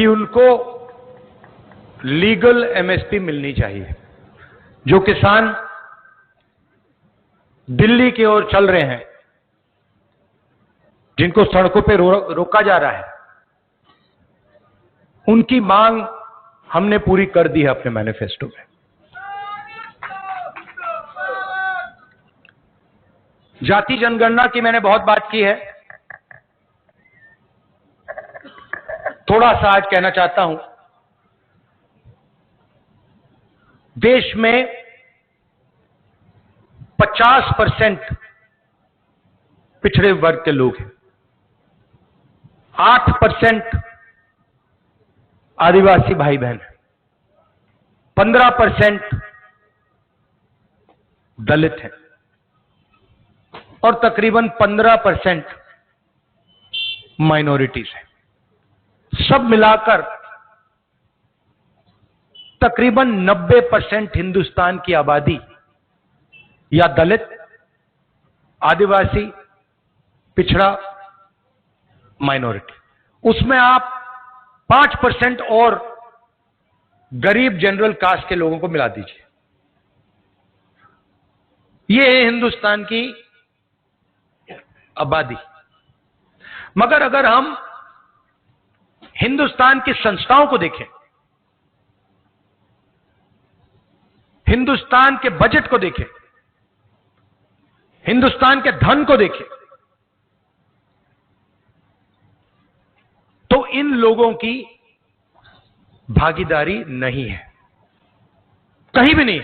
कि उनको legal MSP मिलनी चाहिए। जो किसान दिल्ली की ओर चल रहे हैं, जिनको सड़कों पे रोका जा रहा है, उनकी मांग हमने पूरी कर दी है अपने मैनिफेस्टो में। जाति जनगणना की मैंने बहुत बात की है, थोड़ा सा आज कहना चाहता हूं। देश में 50% पिछड़े वर्ग के लोग हैं, 8% आदिवासी भाई बहन हैं, 15% दलित हैं और तकरीबन 15% माइनॉरिटीज हैं। सब मिलाकर तकरीबन 90% हिंदुस्तान की आबादी या दलित, आदिवासी, पिछड़ा, माइनॉरिटी। उसमें आप 5% और गरीब जनरल कास्ट के लोगों को मिला दीजिए। यह है हिंदुस्तान की आबादी। मगर अगर हम हिंदुस्तान की संस्थाओं को देखें, हिंदुस्तान के बजट को देखें, हिंदुस्तान के धन को देखें, तो इन लोगों की भागीदारी नहीं है, कहीं भी नहीं।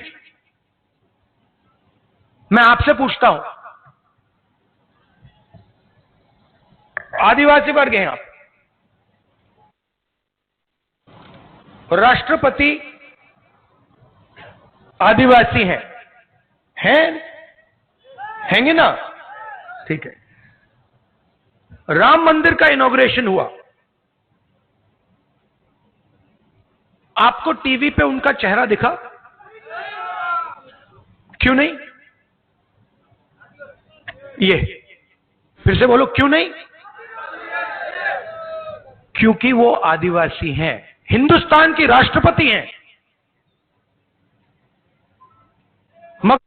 मैं आपसे पूछता हूं, आदिवासी वर्ग हैं आप, राष्ट्रपति आदिवासी हैंगे ना? ठीक है। राम मंदिर का इनॉग्रेशन हुआ, आपको टीवी पे उनका चेहरा दिखा? क्यों नहीं? ये फिर से बोलो, क्यों नहीं? क्योंकि वो आदिवासी हैं, हिंदुस्तान की राष्ट्रपति हैं। मगर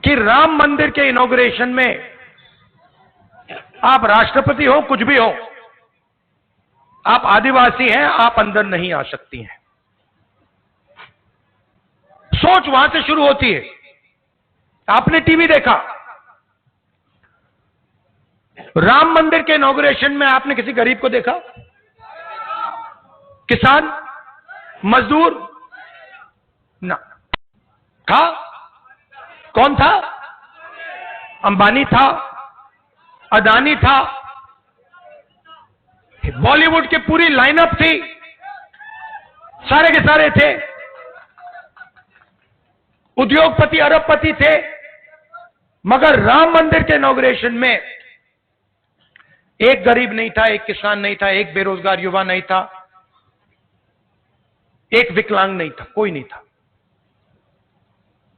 कि राम मंदिर के इनॉग्रेशन में आप राष्ट्रपति हो, कुछ भी हो, आप आदिवासी हैं, आप अंदर नहीं आ सकती हैं। सोच वहां से शुरू होती है। आपने टीवी देखा, राम मंदिर के इनॉग्रेशन में आपने किसी गरीब को देखा? किसान, मजदूर? ना। था? कौन था? अंबानी था, अदानी था, बॉलीवुड की पूरी लाइनअप थी, सारे के सारे थे, उद्योगपति, अरबपति थे। मगर राम मंदिर के इनॉग्रेशन में एक गरीब नहीं था, एक किसान नहीं था, एक बेरोजगार युवा नहीं था, एक विकलांग नहीं था, कोई नहीं था।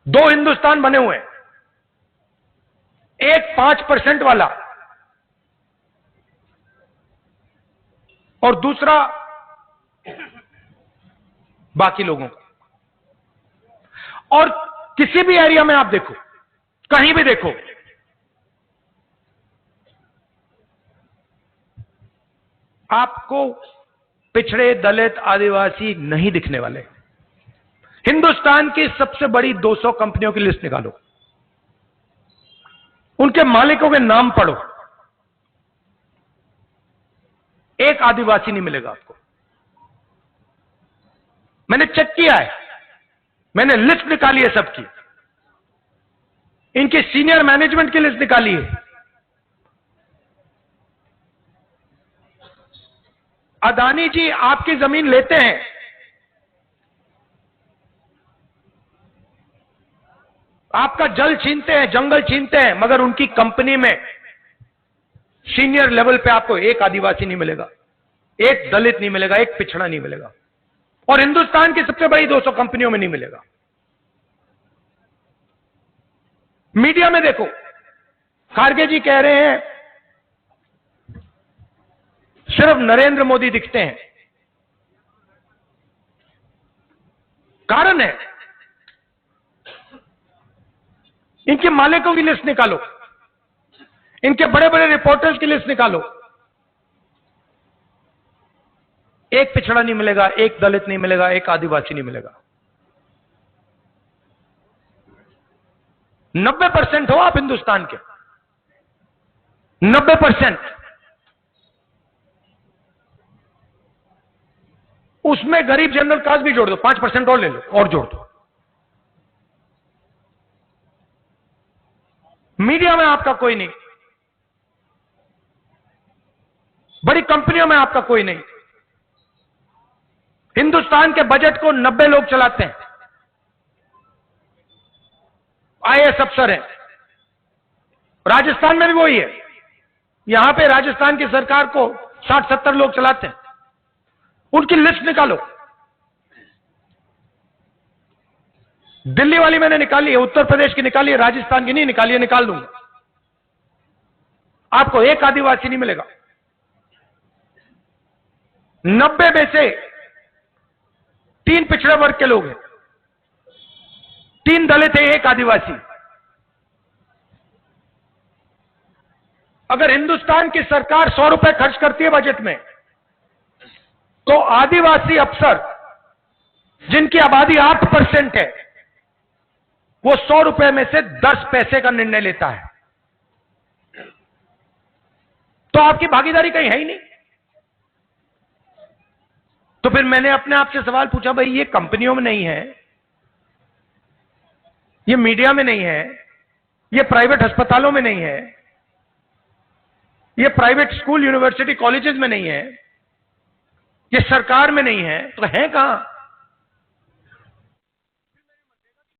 दो हिंदुस्तान बने हुए हैं, एक 5% वाला और दूसरा बाकी लोगों का। और किसी भी एरिया में आप देखो, कहीं भी देखो, आपको पिछड़े, दलित, आदिवासी नहीं दिखने वाले। हिंदुस्तान की सबसे बड़ी 200 कंपनियों की लिस्ट निकालो, उनके मालिकों के नाम पढ़ो, एक आदिवासी नहीं मिलेगा आपको। मैंने चेक किया है, मैंने लिस्ट निकाली है सबकी, इनके सीनियर मैनेजमेंट की लिस्ट निकाली है। अदानी जी आपकी जमीन लेते हैं, आपका जल छीनते हैं, जंगल छीनते हैं, मगर उनकी कंपनी में सीनियर लेवल पे आपको एक आदिवासी नहीं मिलेगा, एक दलित नहीं मिलेगा, एक पिछड़ा नहीं मिलेगा, और हिंदुस्तान की सबसे बड़ी 200 कंपनियों में नहीं मिलेगा। मीडिया में देखो, खारगे जी कह रहे हैं सिर्फ नरेंद्र मोदी दिखते हैं। कारण है, इनके मालिकों की लिस्ट निकालो, इनके बड़े बड़े रिपोर्टर्स की लिस्ट निकालो, एक पिछड़ा नहीं मिलेगा, एक दलित नहीं मिलेगा, एक आदिवासी नहीं मिलेगा। 90% हो आप हिंदुस्तान के, 90%। उसमें गरीब जनरल कास्ट भी जोड़ दो, 5% और ले लो और जोड़ दो। मीडिया में आपका कोई नहीं, बड़ी कंपनियों में आपका कोई नहीं। हिंदुस्तान के बजट को 90 लोग चलाते हैं, आईएएस अफसर हैं। राजस्थान में भी वही है, यहां पे राजस्थान की सरकार को 60-70 लोग चलाते हैं। उनकी लिस्ट निकालो। दिल्ली वाली मैंने निकाली है, उत्तर प्रदेश की निकाली है, राजस्थान की नहीं निकाली है, निकाल दूंगा। आपको एक आदिवासी नहीं मिलेगा। 90 में से 3 पिछड़े वर्ग के लोग हैं, 3 दलित हैं, 1 आदिवासी। अगर हिंदुस्तान की सरकार 100 रुपए खर्च करती है बजट में, तो आदिवासी अफसर जिनकी आबादी 8% है, वो 100 रुपए में से 10 पैसे का निर्णय लेता है। तो आपकी भागीदारी कहीं है ही नहीं। तो फिर मैंने अपने आप से सवाल पूछा, भाई ये कंपनियों में नहीं है, ये मीडिया में नहीं है, ये प्राइवेट अस्पतालों में नहीं है, ये प्राइवेट स्कूल यूनिवर्सिटी कॉलेजेस में नहीं है, ये सरकार में नहीं है, तो है कहां?